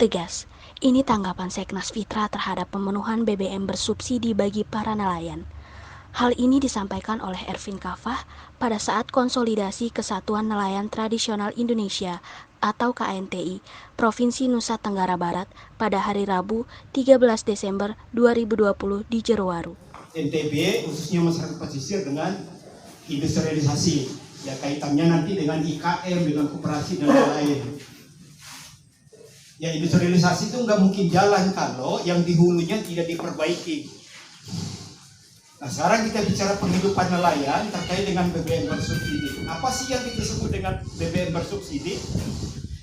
tegas. Ini tanggapan Seknas Fitra terhadap pemenuhan BBM bersubsidi bagi para nelayan. Hal ini disampaikan oleh Ervin Kafah pada saat konsolidasi Kesatuan Nelayan Tradisional Indonesia atau KNTI Provinsi Nusa Tenggara Barat pada hari Rabu 13 Desember 2020 di Jerowaru. NTB khususnya masyarakat pesisir dengan industrialisasi, ya kaitannya nanti dengan IKM, dengan koperasi dan lain-lain. Ya industrialisasi itu nggak mungkin jalan kalau yang di hulunya tidak diperbaiki. Nah sekarang kita bicara penghidupan nelayan terkait dengan BBM bersubsidi. Apa sih yang kita sebut dengan BBM bersubsidi?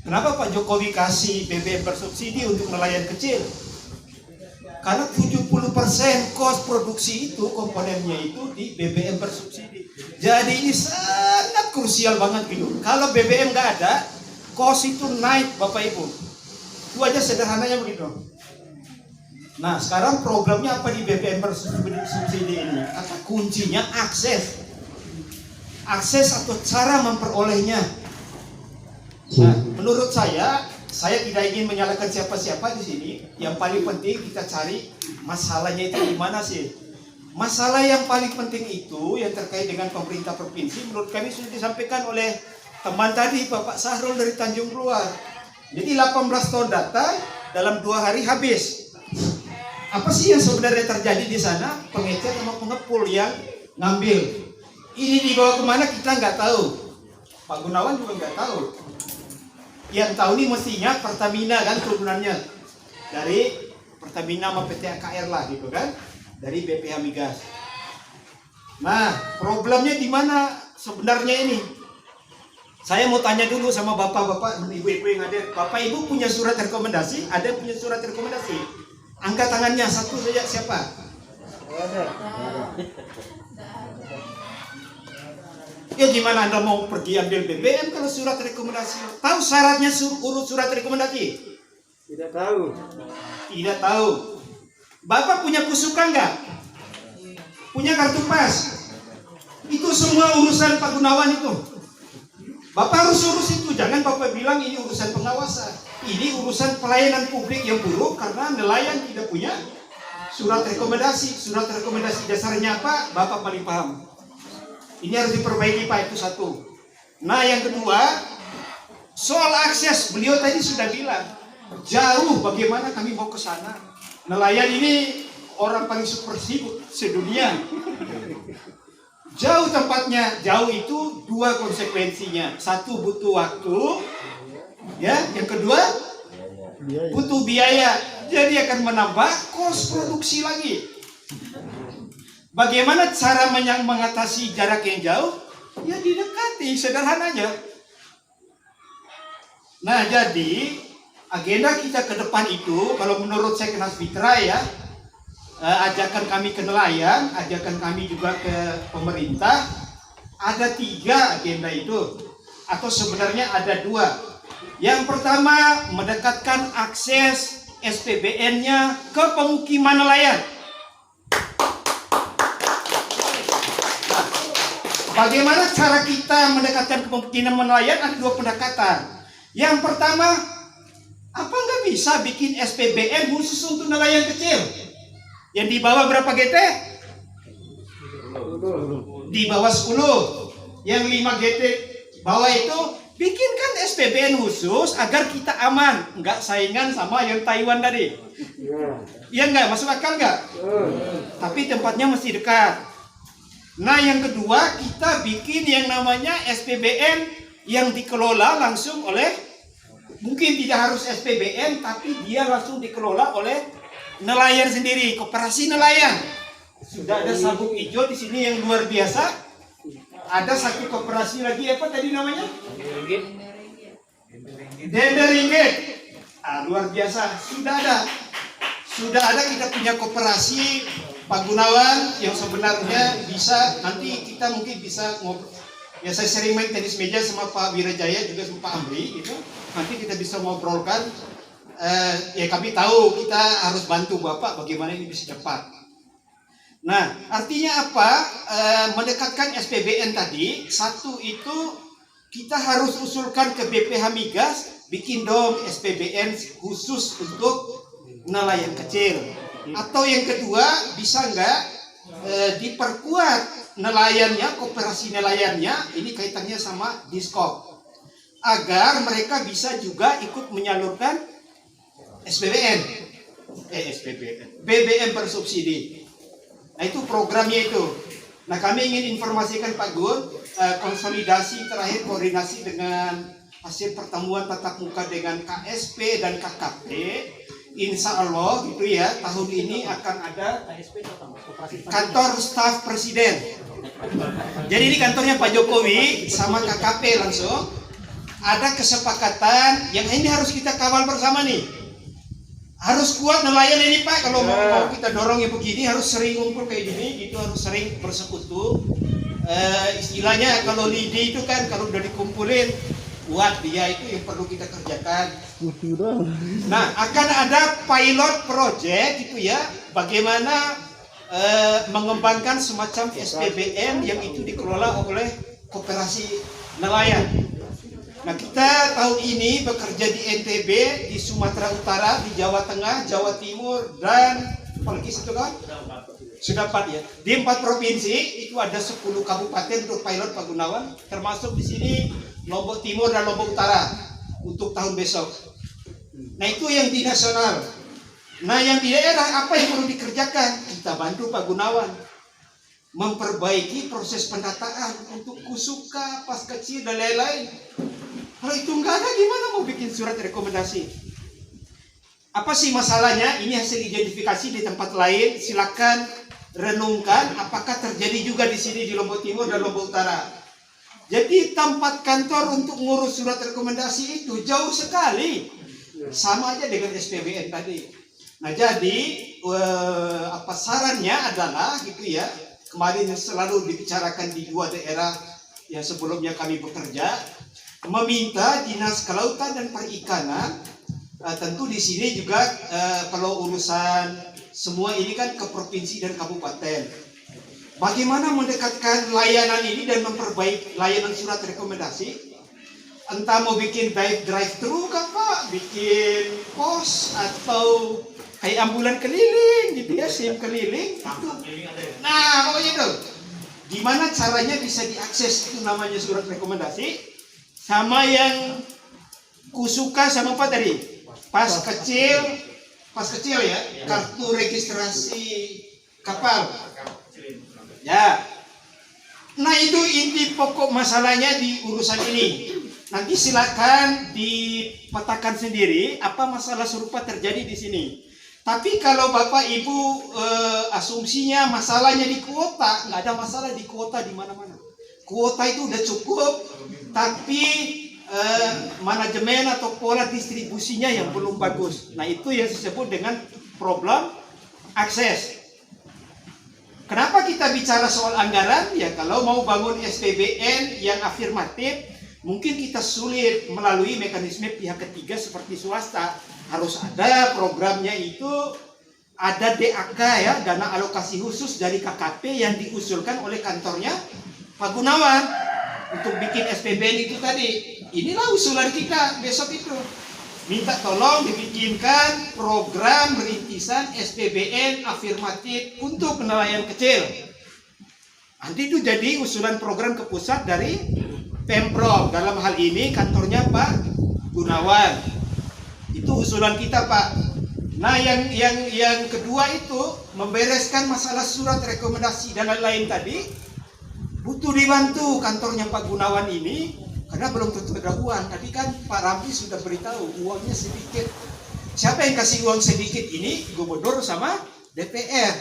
Kenapa Pak Jokowi kasih BBM bersubsidi untuk nelayan kecil? Karena 70% kos produksi itu, komponennya itu di BBM bersubsidi. Jadi ini sangat krusial banget gitu. Kalau BBM nggak ada, kos itu naik Bapak Ibu. Itu aja sederhananya begitu. Nah sekarang programnya apa di BBM bersubsidi ini? Kata kuncinya akses. Akses atau cara memperolehnya. Nah menurut saya tidak ingin menyalahkan siapa-siapa di sini. Yang paling penting kita cari masalahnya itu di mana sih? Masalah yang paling penting itu yang terkait dengan pemerintah provinsi menurut kami sudah disampaikan oleh teman tadi Bapak Sahrul dari Tanjung Keluar. Jadi 18 ton data dalam 2 hari habis. Apa sih yang sebenarnya terjadi di sana? Pengecer sama pengepul yang ngambil. Ini dibawa kemana kita nggak tahu. Pak Gunawan juga nggak tahu. Yang tahu ini mestinya Pertamina kan turunannya dari Pertamina sama PT AKR lah gitu kan, dari BPH Migas. Nah problemnya di mana sebenarnya ini? Saya mau tanya dulu sama bapak-bapak dan ibu-ibu yang hadir. Bapak ibu punya surat rekomendasi? Ada punya surat rekomendasi? Angkat tangannya satu saja, siapa? Ada. Ya gimana Anda mau pergi ambil BBM kalau surat rekomendasi? Tahu syaratnya urut surat rekomendasi? Tidak tahu. Tidak tahu. Bapak punya pusukan nggak? Punya kartu pas? Itu semua urusan Pak Gunawan itu. Bapak harus urus itu, jangan Bapak bilang ini urusan pengawasan. Ini urusan pelayanan publik yang buruk karena nelayan tidak punya surat rekomendasi. Surat rekomendasi dasarnya apa? Bapak paling paham. Ini harus diperbaiki Pak, itu satu. Nah yang kedua, soal akses, beliau tadi sudah bilang, jauh bagaimana kami mau ke sana. Nelayan ini orang paling super sibuk sedunia. Jauh tempatnya, jauh itu 2 konsekuensinya. Satu butuh waktu, ya. Yang kedua butuh biaya. Jadi akan menambah kos produksi lagi. Bagaimana cara mengatasi jarak yang jauh? Ya didekati, sederhananya. Nah jadi agenda kita ke depan itu, kalau menurut Seknas Fitra ya, ajakan kami ke nelayan, ajakan kami juga ke pemerintah, ada 3 agenda itu, atau sebenarnya ada 2. Yang pertama, mendekatkan akses SPBN-nya ke pemukiman nelayan. Nah, bagaimana cara kita mendekatkan ke pemukiman nelayan? Ada 2 pendekatan. Yang pertama, apa nggak bisa bikin SPBN khusus untuk nelayan kecil? Yang di bawah berapa GT? Di bawah 10. Yang 5 GT bawah itu bikinkan SPBN khusus agar kita aman, nggak saingan sama yang Taiwan tadi. Iya nggak? Masuk akal nggak? Tapi tempatnya mesti dekat. Nah yang kedua, kita bikin yang namanya SPBN yang dikelola langsung oleh, mungkin tidak harus SPBN, tapi dia langsung dikelola oleh nelayan sendiri, koperasi nelayan. Sudah ada sabuk hijau di sini yang luar biasa. Ada satu koperasi lagi, apa tadi namanya? Denda Ringgit. Luar biasa. Sudah ada kita punya koperasi Pak Gunawan yang sebenarnya bisa, nanti kita mungkin bisa ngobrol. Ya saya sering main tenis meja sama Pak Wirajaya juga sama Pak Amri gitu. Nanti kita bisa ngobrolkan. Ya kami tahu kita harus bantu Bapak bagaimana ini bisa cepat. Nah, artinya apa? Mendekatkan SPBN tadi, satu itu kita harus usulkan ke BPH Migas, bikin dong SPBN khusus untuk nelayan kecil. Atau yang kedua, bisa nggak diperkuat nelayannya, koperasi nelayannya, ini kaitannya sama Diskop, agar mereka bisa juga ikut menyalurkan BBM bersubsidi. Nah itu programnya itu. Nah kami ingin informasikan Pak Gun, konsolidasi terakhir koordinasi dengan hasil pertemuan tatap muka dengan KSP dan KKP. Insya Allah gitu ya, tahun ini akan ada kantor staf presiden. Jadi ini kantornya Pak Jokowi sama KKP langsung. Ada kesepakatan yang ini harus kita kawal bersama nih. Harus kuat nelayan ini Pak, kalau mau kita dorong yang begini harus sering ngumpul kayak gini, itu harus sering bersekutu. Istilahnya kalau lidi itu kan kalau udah dikumpulin kuat dia, itu yang perlu kita kerjakan. Nah akan ada pilot project itu ya, bagaimana mengembangkan semacam SPBN yang itu dikelola oleh koperasi nelayan. Nah kita tahun ini bekerja di NTB, di Sumatera Utara, di Jawa Tengah, Jawa Timur, dan apalagi satu kan? Sudah 4 ya. Di 4 provinsi itu ada 10 kabupaten untuk pilot Pak Gunawan, termasuk di sini Lombok Timur dan Lombok Utara untuk tahun besok. Nah itu yang di nasional. Nah yang di daerah apa yang perlu dikerjakan? Kita bantu Pak Gunawan memperbaiki proses pendataan untuk Kusuka, pas kecil dan lain-lain. Kalau itu nggak ada, gimana mau bikin surat rekomendasi? Apa sih masalahnya? Ini hasil identifikasi di tempat lain. Silakan renungkan apakah terjadi juga di sini di Lombok Timur dan Lombok Utara. Jadi tempat kantor untuk ngurus surat rekomendasi itu jauh sekali. Sama aja dengan SPBN tadi. Nah jadi sarannya adalah gitu ya. Kemarin selalu dibicarakan di 2 daerah yang sebelumnya kami bekerja. Meminta Dinas Kelautan dan Perikanan, tentu di sini juga kalau urusan semua ini kan ke provinsi dan kabupaten. Bagaimana mendekatkan layanan ini dan memperbaiki layanan surat rekomendasi? Entah mau bikin drive-thru kah Pak, bikin pos atau kayak ambulan keliling gitu ya, SIM keliling. Itu. Nah pokoknya itu. Gimana caranya bisa diakses, itu namanya surat rekomendasi. Sama yang Kusuka sama apa tadi? Pas kecil ya, kartu registrasi kapal. Ya. Nah itu inti pokok masalahnya di urusan ini. Nanti silakan dipetakan sendiri apa masalah serupa terjadi di sini. Tapi kalau Bapak Ibu asumsinya masalahnya di kuota, nggak ada masalah di kuota di mana-mana. Kuota itu udah cukup, tapi manajemen atau pola distribusinya yang belum bagus. Nah itu yang disebut dengan problem akses. Kenapa kita bicara soal anggaran? Ya kalau mau bangun SPBN yang afirmatif, mungkin kita sulit melalui mekanisme pihak ketiga seperti swasta. Harus ada programnya itu, ada DAK ya, dana alokasi khusus dari KKP yang diusulkan oleh kantornya Pak Gunawan untuk bikin SPBN itu tadi. Inilah usulan kita besok itu. Minta tolong dibikinkan program rintisan SPBN afirmatif untuk nelayan kecil. Nanti itu jadi usulan program ke pusat dari Pemprov. Dalam hal ini kantornya Pak Gunawan. Itu usulan kita Pak. Nah yang kedua itu membereskan masalah surat rekomendasi dan lain-lain tadi. Butuh dibantu kantornya Pak Gunawan ini karena belum tentu ada uang. Tadi kan Pak Ramli sudah beritahu uangnya sedikit. Siapa yang kasih uang sedikit ini? Gubernur sama DPR.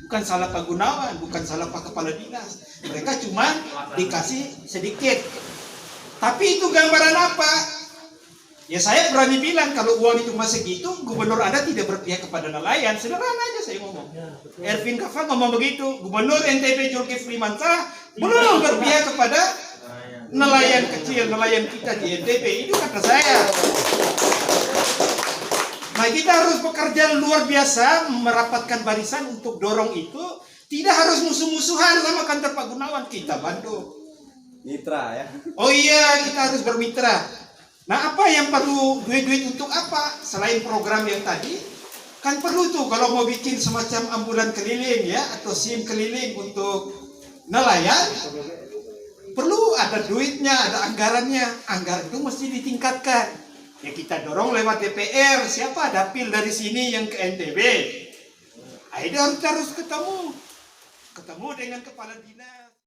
Bukan salah Pak Gunawan, bukan salah Pak Kepala Dinas. Mereka cuma dikasih sedikit. Tapi itu gambaran apa? Ya saya berani bilang kalau uang itu masih segitu, gubernur Anda tidak berpihak kepada nelayan. Sederhana aja saya ngomong. Ervin Kaffa ngomong begitu. Gubernur NTB Zulkifli Mansah belum berpihak kepada nelayan kecil, nelayan kita di NTB. Itu kata saya. Nah kita harus bekerja luar biasa, merapatkan barisan untuk dorong itu. Tidak harus musuh-musuhan sama kantor Pak Gunawan. Kita bantu. Mitra ya. Oh iya, kita harus bermitra. Nah, apa yang perlu duit-duit untuk apa? Selain program yang tadi, kan perlu tuh kalau mau bikin semacam ambulan keliling ya, atau SIM keliling untuk nelayan, perlu ada duitnya, ada anggarannya. Anggaran itu mesti ditingkatkan. Ya kita dorong lewat DPR, siapa dapil dari sini yang ke NTB. Ayo harus ketemu dengan kepala dinas.